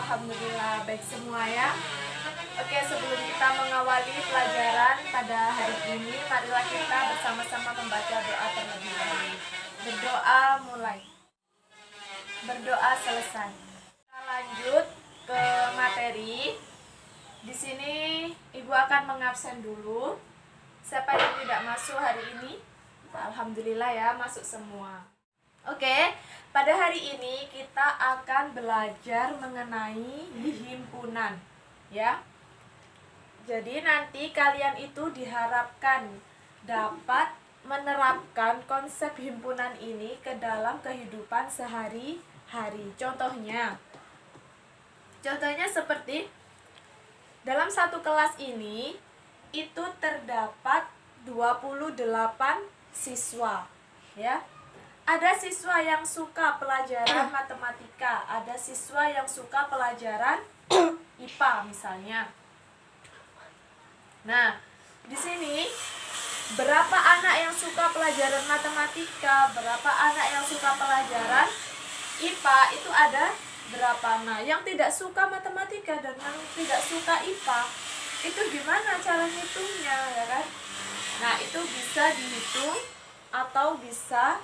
Alhamdulillah baik semua ya. Oke, sebelum kita mengawali pelajaran pada hari ini, marilah kita bersama-sama membaca doa terlebih dahulu. Berdoa mulai, berdoa selesai. Kita lanjut ke materi. Di sini Ibu akan mengabsen dulu. Siapa yang tidak masuk hari ini? Alhamdulillah ya, masuk semua. Oke, pada hari ini kita akan belajar mengenai himpunan, ya. Jadi nanti kalian itu diharapkan dapat menerapkan konsep himpunan ini ke dalam kehidupan sehari-hari. Contohnya seperti dalam satu kelas ini itu terdapat 28 siswa, ya. Ada siswa yang suka pelajaran matematika, ada siswa yang suka pelajaran IPA misalnya. Nah, di sini berapa anak yang suka pelajaran matematika, berapa anak yang suka pelajaran IPA, itu ada berapa. Nah, yang tidak suka matematika dan yang tidak suka IPA, itu gimana cara ngitungnya, ya kan? Nah, itu bisa dihitung atau bisa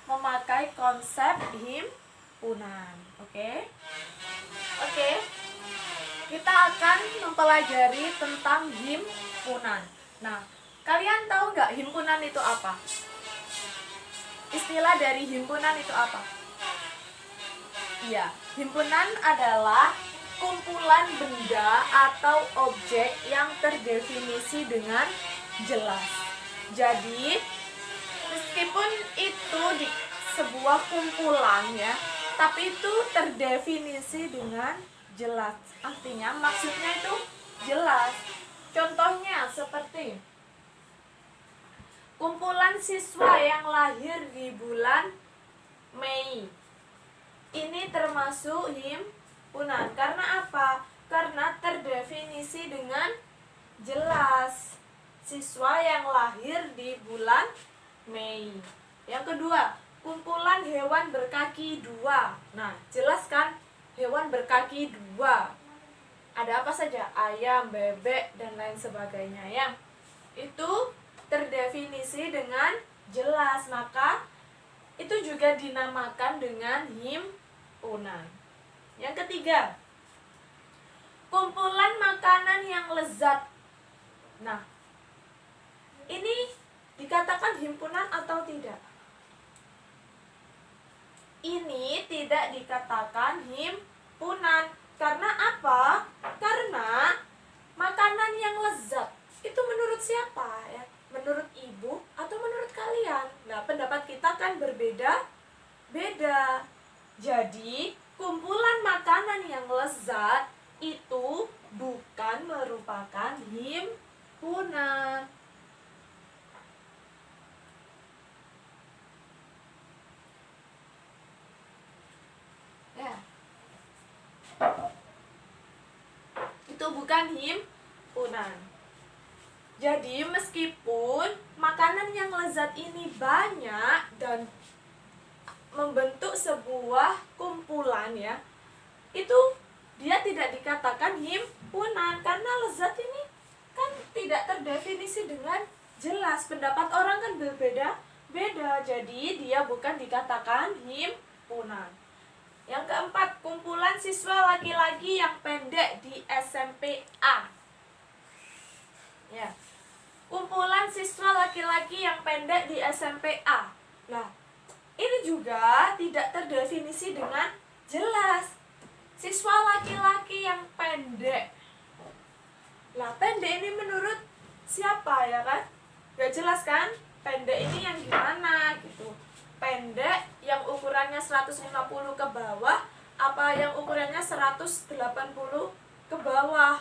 memakai konsep himpunan. Oke. Kita akan mempelajari tentang himpunan. Nah, kalian tahu nggak himpunan itu apa? Istilah dari himpunan itu apa? Iya, himpunan adalah kumpulan benda atau objek yang terdefinisi dengan jelas. Jadi, meskipun itu di sebuah kumpulan ya, tapi itu terdefinisi dengan jelas. Artinya maksudnya itu jelas. Contohnya seperti kumpulan siswa yang lahir di bulan Mei. Ini termasuk himpunan. Karena apa? Karena terdefinisi dengan jelas. Siswa yang lahir di bulan Mei. Yang kedua, kumpulan hewan berkaki dua. Nah, jelas kan? Hewan berkaki dua. Ada apa saja? Ayam, bebek, dan lain sebagainya ya. Itu terdefinisi dengan jelas. Maka itu juga dinamakan dengan himpunan. Yang ketiga, kumpulan makanan yang lezat. Nah, ini dikatakan himpunan atau tidak? Ini tidak dikatakan himpunan. Karena apa? Karena makanan yang lezat itu menurut siapa ya? Menurut ibu atau menurut kalian? Nah, pendapat kita kan berbeda-beda. Jadi, kumpulan makanan yang lezat itu bukan merupakan himpunan. Itu bukan himpunan. Jadi meskipun makanan yang lezat ini banyak dan membentuk sebuah kumpulan ya, itu dia tidak dikatakan himpunan karena lezat ini kan tidak terdefinisi dengan jelas. Pendapat orang kan berbeda-beda, jadi dia bukan dikatakan himpunan. Yang keempat, kumpulan siswa laki-laki yang pendek di SMP A. Ya. Kumpulan siswa laki-laki yang pendek di SMP A. Nah, ini juga tidak terdefinisi dengan jelas. Siswa laki-laki yang pendek. Lah, pendek ini menurut siapa ya kan? Gak jelas kan? Pendek ini yang gimana gitu. Pendek yang ukurannya 150 ke bawah apa yang ukurannya 180 ke bawah,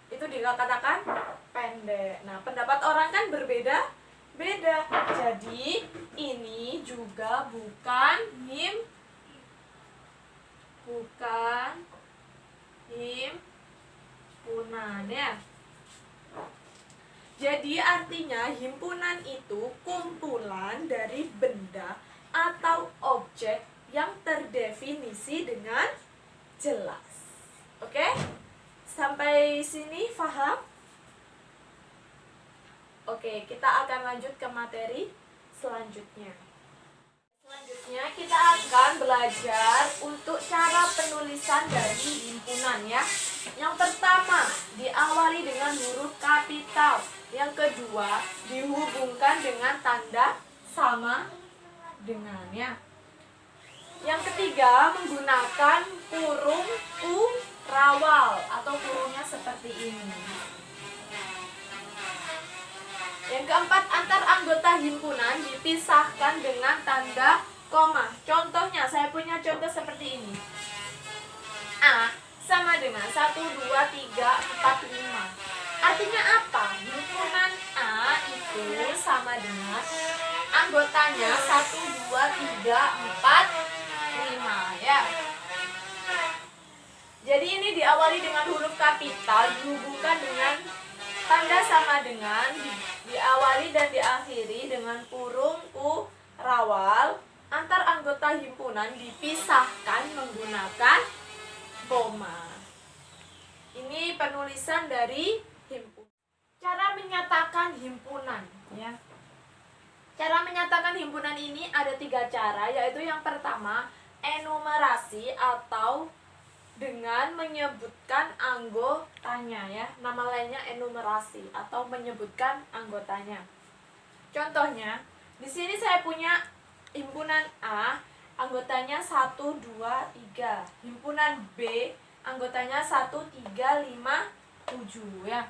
itu dikatakan pendek. Nah, pendapat orang kan berbeda-beda. Jadi ini juga bukan himpunan ya. Jadi artinya himpunan itu kumpulan dari benda atau objek yang terdefinisi dengan jelas. Oke? Sampai sini paham? Oke, kita akan lanjut ke materi selanjutnya. Selanjutnya kita akan belajar untuk cara penulisan dari himpunan ya. Yang pertama, diawali dengan huruf kapital. Yang kedua, dihubungkan dengan tanda sama dengannya. Yang ketiga, menggunakan kurung rawal atau kurungnya seperti ini. Yang keempat, antar anggota himpunan dipisahkan dengan tanda koma. Contohnya, saya punya contoh seperti ini. A sama dengan 1, 2, 3, 4, 5. Artinya apa? Himpunan A itu sama dengan anggotanya 1, 2, 3, 4, 5 ya. Jadi ini diawali dengan huruf kapital, dihubungkan dengan tanda sama dengan, diawali dan diakhiri dengan kurung rawal. Antar anggota himpunan dipisahkan menggunakan koma. Ini penulisan dari himpunan. Cara menyatakan himpunan ya. Cara menyatakan himpunan ini ada 3 cara, yaitu yang pertama enumerasi atau dengan menyebutkan anggotanya ya. Nama lainnya enumerasi atau menyebutkan anggotanya. Contohnya, di sini saya punya himpunan A, anggotanya 1, 2, 3. Himpunan B, anggotanya 1, 3, 5, 7 ya.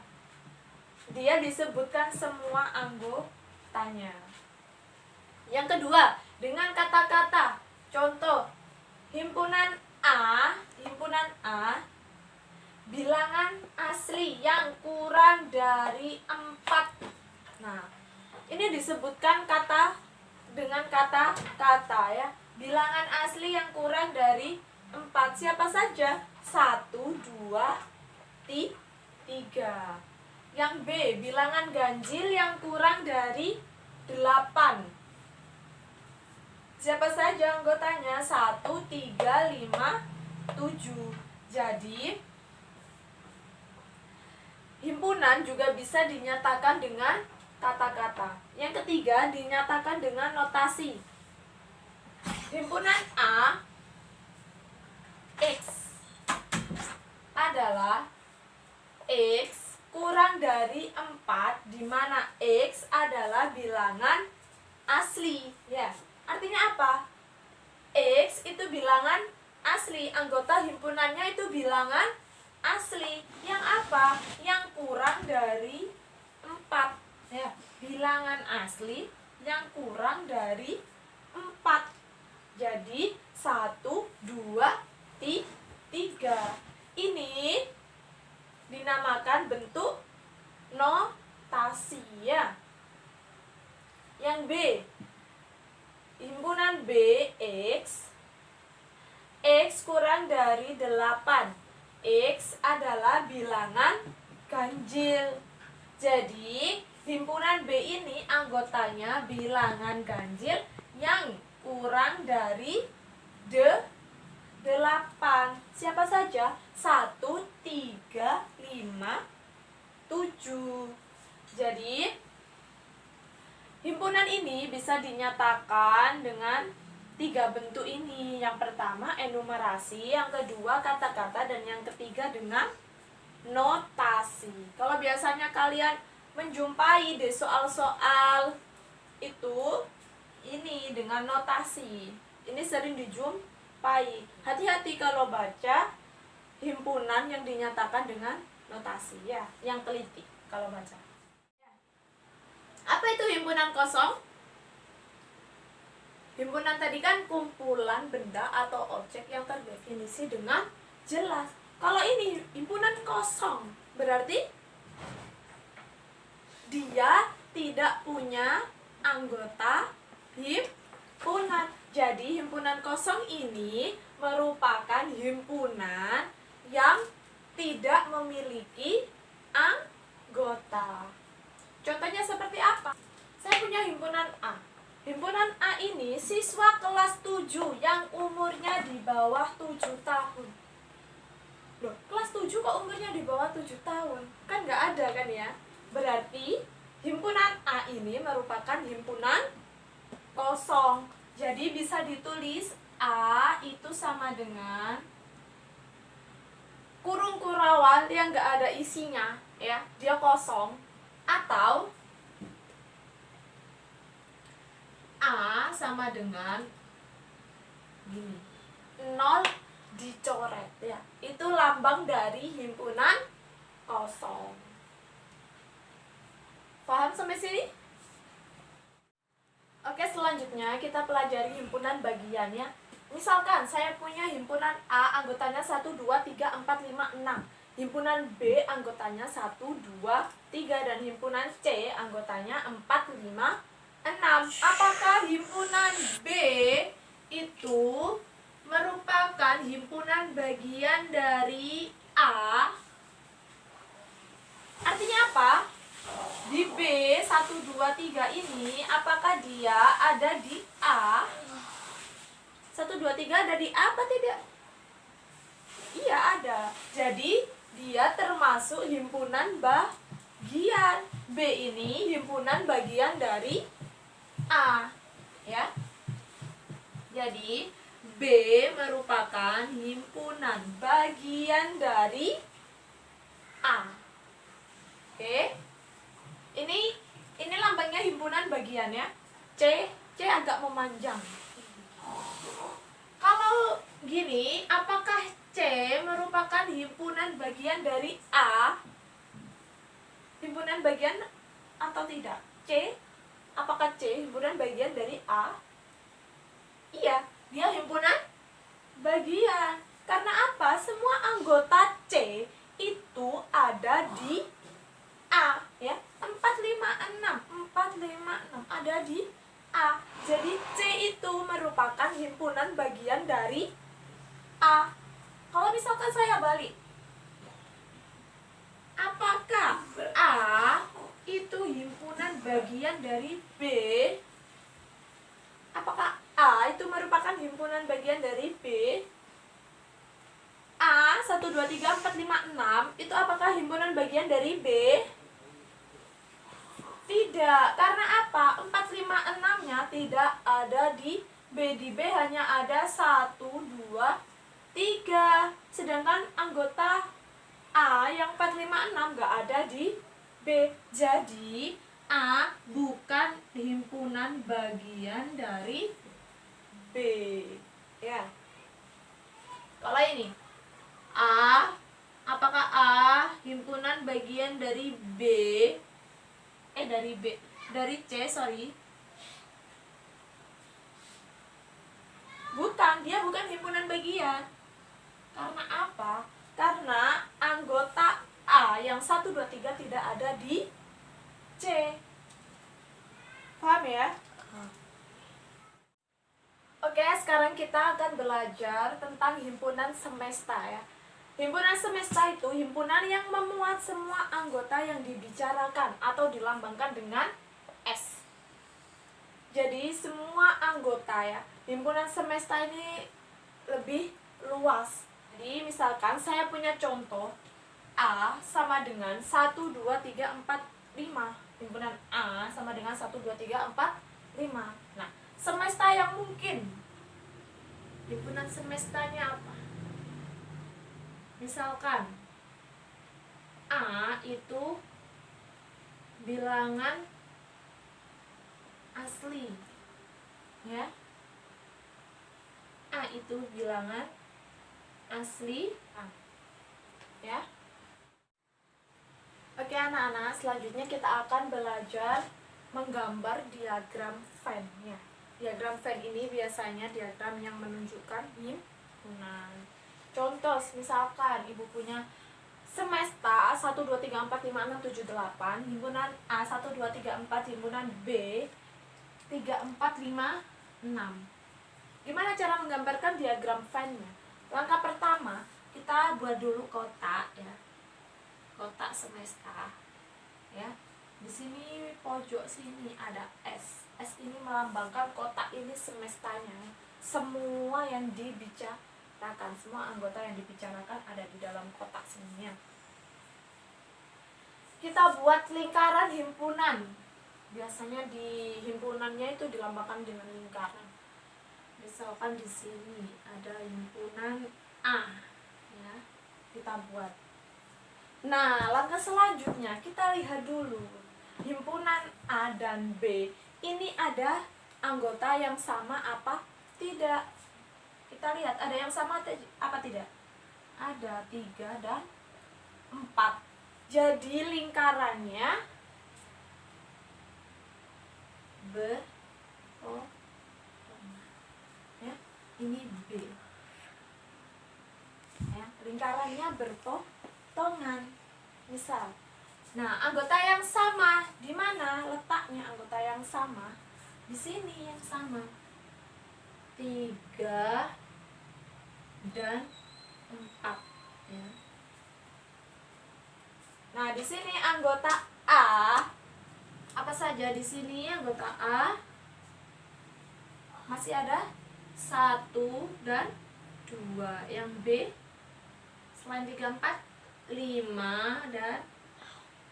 Dia disebutkan semua anggotanya. Yang kedua, dengan kata-kata. Contoh, himpunan A, bilangan asli yang kurang dari 4. Nah, ini disebutkan dengan kata-kata ya. Bilangan asli yang kurang dari 4. Siapa saja? 1, 2, 3. Yang B, bilangan ganjil yang kurang dari 8. Siapa saja anggotanya? 1, 3, 5, 7. Jadi himpunan juga bisa dinyatakan dengan kata-kata. Yang ketiga, dinyatakan dengan notasi. Himpunan A, X adalah X kurang dari 4, di mana X adalah bilangan asli ya. Artinya apa? X itu bilangan asli, anggota himpunannya itu bilangan asli. Yang apa? Yang kurang dari 4 ya. Bilangan asli yang kurang dari 4. Jadi 1, 2, 3. Ini dinamakan bentuk notasi ya. Yang B, himpunan B, X kurang dari 8. X adalah bilangan ganjil. Jadi himpunan B ini anggotanya bilangan ganjil yang kurang dari 8. Siapa saja? 1, 3, 5, 7. Jadi himpunan ini bisa dinyatakan dengan 3 bentuk ini. Yang pertama enumerasi, yang kedua kata-kata, dan yang ketiga dengan notasi. Kalau biasanya kalian menjumpai di soal-soal itu ini dengan notasi. Ini sering dijumpai. Hati-hati kalau baca himpunan yang dinyatakan dengan notasi ya, yang teliti kalau baca. Apa itu himpunan kosong? Himpunan tadi kan kumpulan benda atau objek yang terdefinisi dengan jelas. Kalau ini himpunan kosong, berarti dia tidak punya anggota himpunan. Jadi himpunan kosong ini merupakan himpunan yang tidak memiliki anggota. Contohnya seperti apa? Saya punya himpunan A. Himpunan A ini siswa kelas 7 yang umurnya di bawah 7 tahun. Loh, kelas kelas 7 kok umurnya di bawah 7 tahun? Kan nggak ada kan ya? Berarti himpunan A ini merupakan himpunan kosong. Jadi bisa ditulis A itu sama dengan kurung kurawal yang nggak ada isinya, ya, dia kosong. Atau A sama dengan gini, 0 dicoret, ya. Itu lambang dari himpunan kosong. Paham sampai sini? Oke, selanjutnya kita pelajari himpunan bagian, ya. Misalkan saya punya himpunan A anggotanya 1, 2, 3, 4, 5, 6. Himpunan B anggotanya 1, 2, 3 dan himpunan C anggotanya 4, 5, 6. Apakah himpunan B itu merupakan himpunan bagian dari A? Artinya apa? Di B 1, 2, 3 ini apakah dia ada di A? 1, 2, 3 ada di A apa tidak? Iya, ada. Jadi dia termasuk himpunan bagian. B ini himpunan bagian dari A, ya. Jadi B merupakan himpunan bagian dari A. Oke. Ini lambangnya himpunan bagian, ya. C agak memanjang. Kalau gini, apakah C merupakan himpunan bagian dari A? Himpunan bagian atau tidak? Apakah C himpunan bagian dari A? Iya, dia himpunan bagian. Karena apa? Semua anggota C itu ada di A, ya. 4, 5, 6 ada di A. Jadi C itu merupakan himpunan bagian dari A. Kalau misalkan saya balik, apakah A itu himpunan bagian dari B? Apakah A itu merupakan himpunan bagian dari B? A 1, 2, 3, 4, 5, 6 itu apakah himpunan bagian dari B? Tidak. Karena apa? 4, 5, 6-nya tidak ada di B. Di B hanya ada 1, 2, 3. Sedangkan anggota A yang 4, 5, 6 nggak ada di B. Jadi A bukan himpunan bagian dari B, ya. Kalau ini A, apakah A himpunan bagian dari B? Dari C, sorry. Bukan, dia bukan himpunan bagian. Karena apa? Karena anggota A yang 1, 2, 3 tidak ada di C. Paham ya? Oke, sekarang kita akan belajar tentang himpunan semesta, ya. Himpunan semesta itu himpunan yang memuat semua anggota yang dibicarakan atau dilambangkan dengan S. Jadi semua anggota, ya. Himpunan semesta ini lebih luas. Jadi misalkan saya punya contoh A sama dengan 1, 2, 3, 4, 5. Himpunan A sama dengan 1, 2, 3, 4, 5. Nah, semesta yang mungkin, himpunan semestanya apa? Misalkan A itu bilangan asli, ya. A itu bilangan asli, ya. Oke anak-anak, selanjutnya kita akan belajar menggambar diagram Venn, ya. Diagram Venn ini biasanya diagram yang menunjukkan himpunan. Contoh, misalkan ibu punya semesta 1, 2, 3, 4, 5, 6, 7, 8. Himpunan A 1, 2, 3, 4. Himpunan B 3, 4, 5, 6. Gimana cara menggambarkan diagram Venn-nya? Langkah pertama, kita buat dulu kotak, ya. Kotak semesta, ya. Di sini pojok sini ada S. S ini melambangkan kotak ini semestanya. Semua yang dibicarakan. Katakan semua anggota yang dibicarakan ada di dalam kotak sininya. Kita buat lingkaran himpunan. Biasanya di himpunannya itu dilambangkan dengan lingkaran. Misalkan di sini ada himpunan A, ya, kita buat. Nah, langkah selanjutnya kita lihat dulu himpunan A dan B ini ada anggota yang sama apa tidak. Kita lihat ada yang sama apa tidak? Ada 3 dan 4. Jadi lingkarannya berpotongan. Ya, ini B. Ya, lingkarannya berpotongan. Misal, nah anggota yang sama di mana letaknya anggota yang sama? Di sini yang sama. 3 dan 4, ya. Nah, di sini anggota A apa saja di sini anggota A masih ada 1 dan 2. Yang B selain 3, 4, 5 dan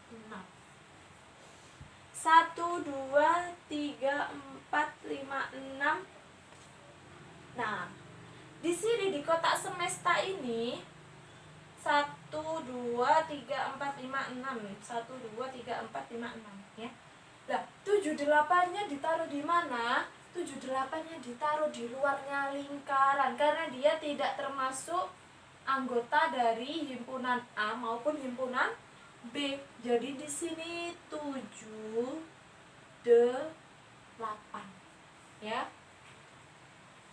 6. 1, 2, 3, 4, 5, 6. Nah, di sini di kotak semesta ini 1, 2, 3, 4, 5, 6. 1, 2, 3, 4, 5, 6, ya. Nah, 7, 8-nya ditaruh di mana? 7, 8-nya ditaruh di luarnya lingkaran karena dia tidak termasuk anggota dari himpunan A maupun himpunan B. Jadi di sini 7, 8, ya.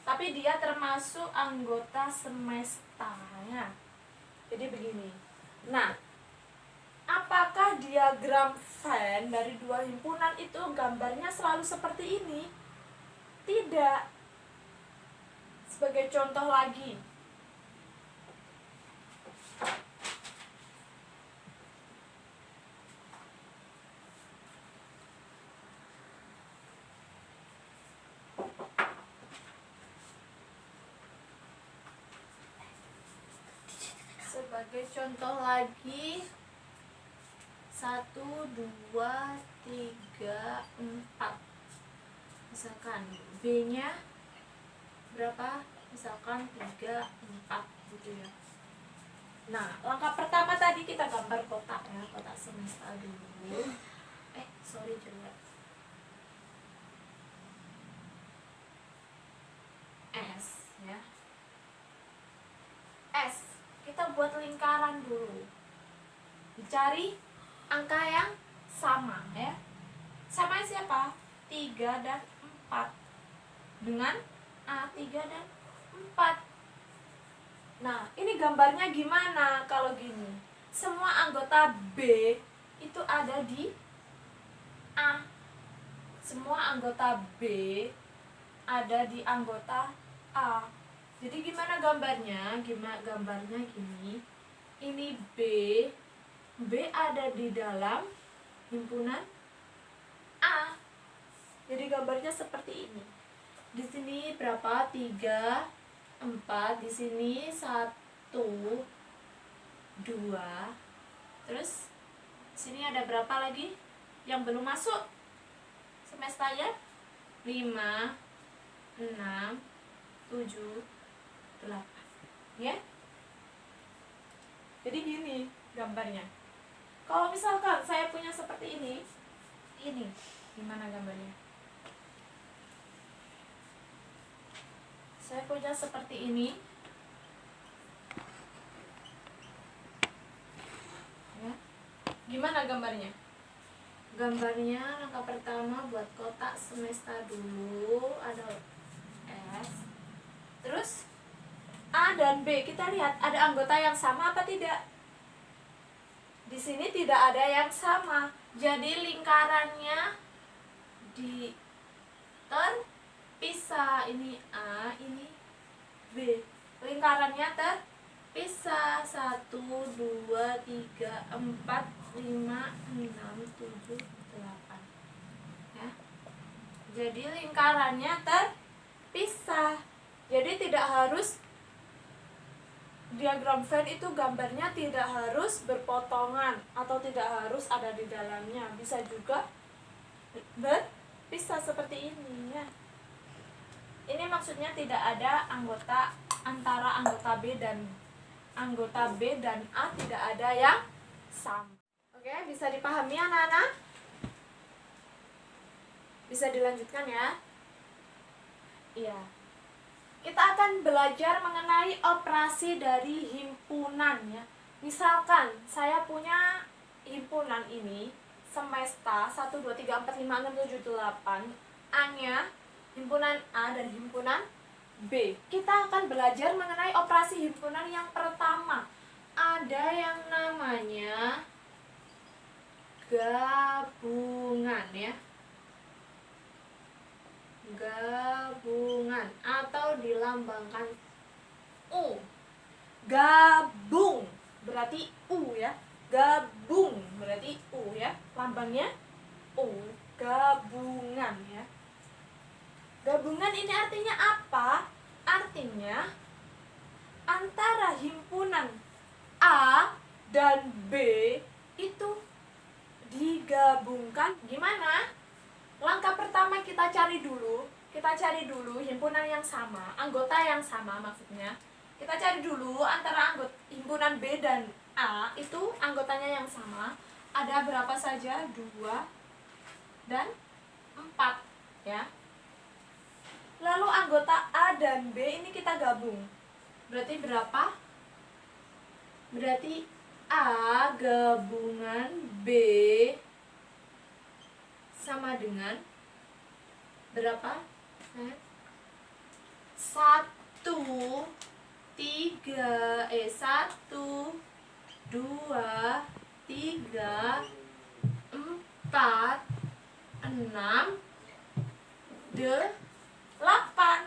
Tapi dia termasuk anggota semestanya. Jadi begini. Nah, apakah diagram Venn dari dua himpunan itu gambarnya selalu seperti ini? Tidak. Sebagai contoh lagi, sebagai contoh lagi 1, 2, 3, 4. Misalkan B-nya berapa? Misalkan 3, 4 gitu ya. Nah, langkah pertama tadi kita gambar kotak ya, kotak semesta dulu. Coba S ya. S, kita buat lingkaran dulu. Dicari angka yang sama ya. Sama siapa? 3 dan 4. Dengan A 3 dan 4. Nah, ini gambarnya gimana kalau gini? Semua anggota B itu ada di A. Semua anggota B ada di anggota A. Jadi gimana gambarnya? Gambarnya gini. Ini B. B ada di dalam himpunan A. Jadi gambarnya seperti ini. Di sini berapa? 3, 4. Di sini 1, 2. Terus sini ada berapa lagi yang belum masuk semestanya? 5, 6, 7, 8. Ya. Jadi gini gambarnya. Kalau misalkan saya punya seperti ini gimana gambarnya? Saya punya seperti ini. Ya. Gimana gambarnya? Gambarnya langkah pertama buat kotak semesta dulu, ada S. Terus A dan B, kita lihat ada anggota yang sama apa tidak? Di sini tidak ada yang sama. Jadi lingkarannya terpisah. Ini A, ini B. Lingkarannya terpisah. 1, 2, 3, 4, 5, 6, 7, 8. Ya. Jadi lingkarannya terpisah. Jadi tidak harus diagram Venn itu gambarnya tidak harus berpotongan atau tidak harus ada di dalamnya, bisa juga berpisah seperti ini ya. Ini maksudnya tidak ada anggota antara anggota B dan A, tidak ada yang sama. Oke, bisa dipahami anak-anak? Bisa dilanjutkan ya? Iya. Kita akan belajar mengenai operasi dari himpunan ya. Misalkan saya punya himpunan ini semesta 1, 2, 3, 4, 5, 6, 7, 8. A-nya himpunan A dan himpunan B. Kita akan belajar mengenai operasi himpunan yang pertama. Ada yang namanya gabungan ya. Gabungan atau dilambangkan U. Gabung berarti U ya. Gabung berarti U ya. Lambangnya U. Gabungan ya. Gabungan ini artinya apa? Artinya antara himpunan A dan B itu digabungkan. Gimana? Langkah pertama kita cari dulu himpunan yang sama, anggota yang sama maksudnya. Kita cari dulu antara himpunan B dan A itu anggotanya yang sama. Ada berapa saja? 2 dan 4 ya. Lalu anggota A dan B ini kita gabung. Berarti berapa? Berarti A gabungan B sama dengan berapa? 1, 2, 3, 4, 6, 8.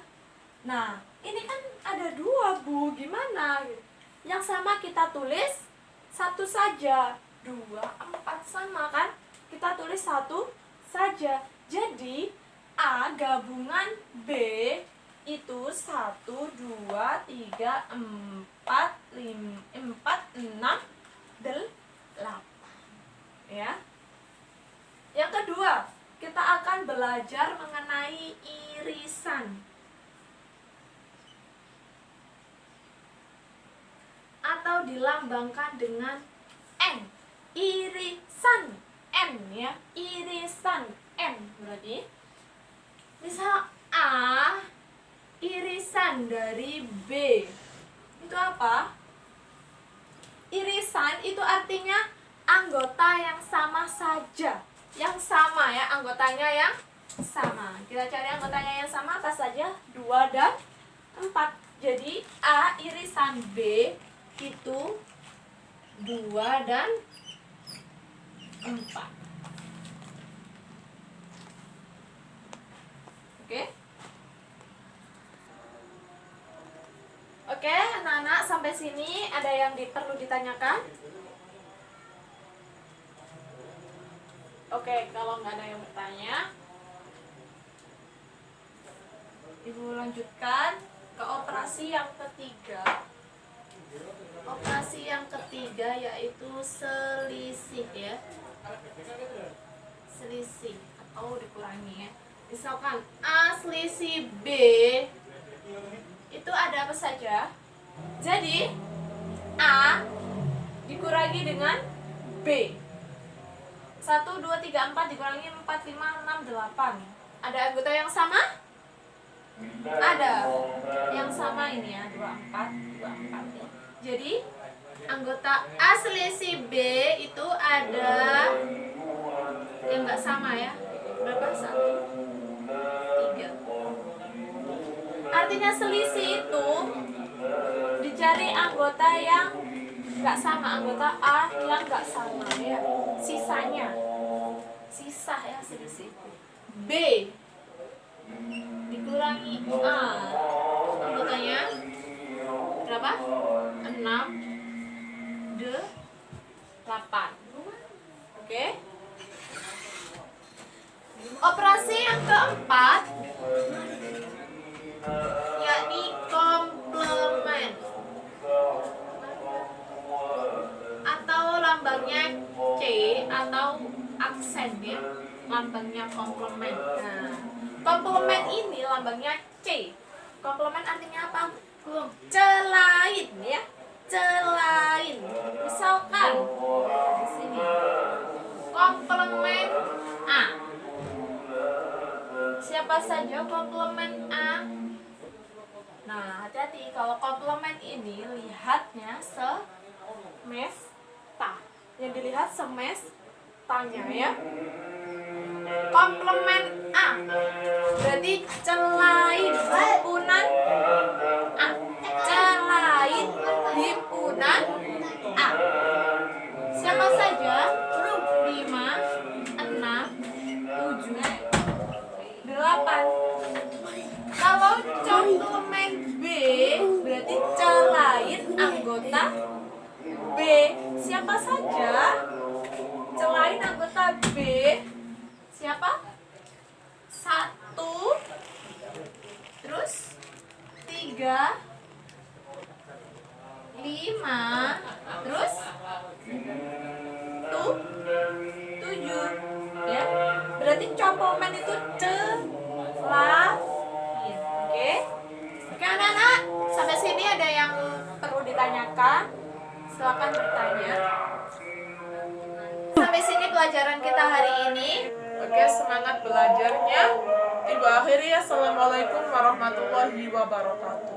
Nah, ini kan ada 2, Bu. Gimana? Yang sama kita tulis 1 saja. 2, 4 sama kan? Kita tulis 1 saja. Jadi, A gabungan B itu 1, 2, 3, 4, 6, 8. Ya. Yang kedua, kita akan belajar mengenai irisan atau dilambangkan dengan N. Irisan N ya, irisan N berarti misal A irisan dari B itu apa? Irisan itu artinya anggota yang sama saja. Yang sama ya, anggotanya yang sama. Kita cari anggotanya yang sama apa saja? 2 dan 4. Jadi A irisan B itu 2 dan 4. Oke? Oke, anak-anak sampai sini ada yang perlu ditanyakan? Oke, kalau nggak ada yang bertanya, Ibu lanjutkan ke operasi yang ketiga. Operasi yang ketiga yaitu selisih ya. Selisih atau dikurangi ya. Misalkan A selisih B itu ada apa saja? Jadi A dikurangi dengan B. 1, 2, 3, 4 dikurangi 4, 5, 6, 8. Ada anggota yang sama? Ada. Yang sama ini ya, 24, 24 ya. Jadi anggota A selisih B itu ada yang enggak sama ya. Berapa? 1, 3. Artinya selisih itu dicari anggota yang nggak sama, anggota A yang nggak sama ya, sisanya sisa ya selisih. B dikurangi A, anggotanya berapa? 6, 8. Oke. Operasi yang keempat yakni komplement. aksentif, lambangnya komplement. Nah, komplement ini lambangnya C. Komplement artinya apa? Selain, ya. Selain. Misalkan di sini komplement A. Siapa saja komplement A? Nah, hati-hati kalau komplement ini lihatnya semesta. Yang dilihat semestanya, ya. Komplement A berarti selain himpunan A. Selain himpunan A. Siapa saja? 5, 6, 7, 8. Kalau komplement B berarti selain anggota B. Siapa saja? Selain anggota B, siapa? 1, terus 3, 5, terus 7, ya. Berarti komplement itu selain. Oke. Oke, anak-anak, sampai sini ada yang perlu ditanyakan? Silakan bertanya. Sampai sini pelajaran kita hari ini. Oke, semangat belajarnya. Ibu akhiri, assalamualaikum warahmatullahi wabarakatuh.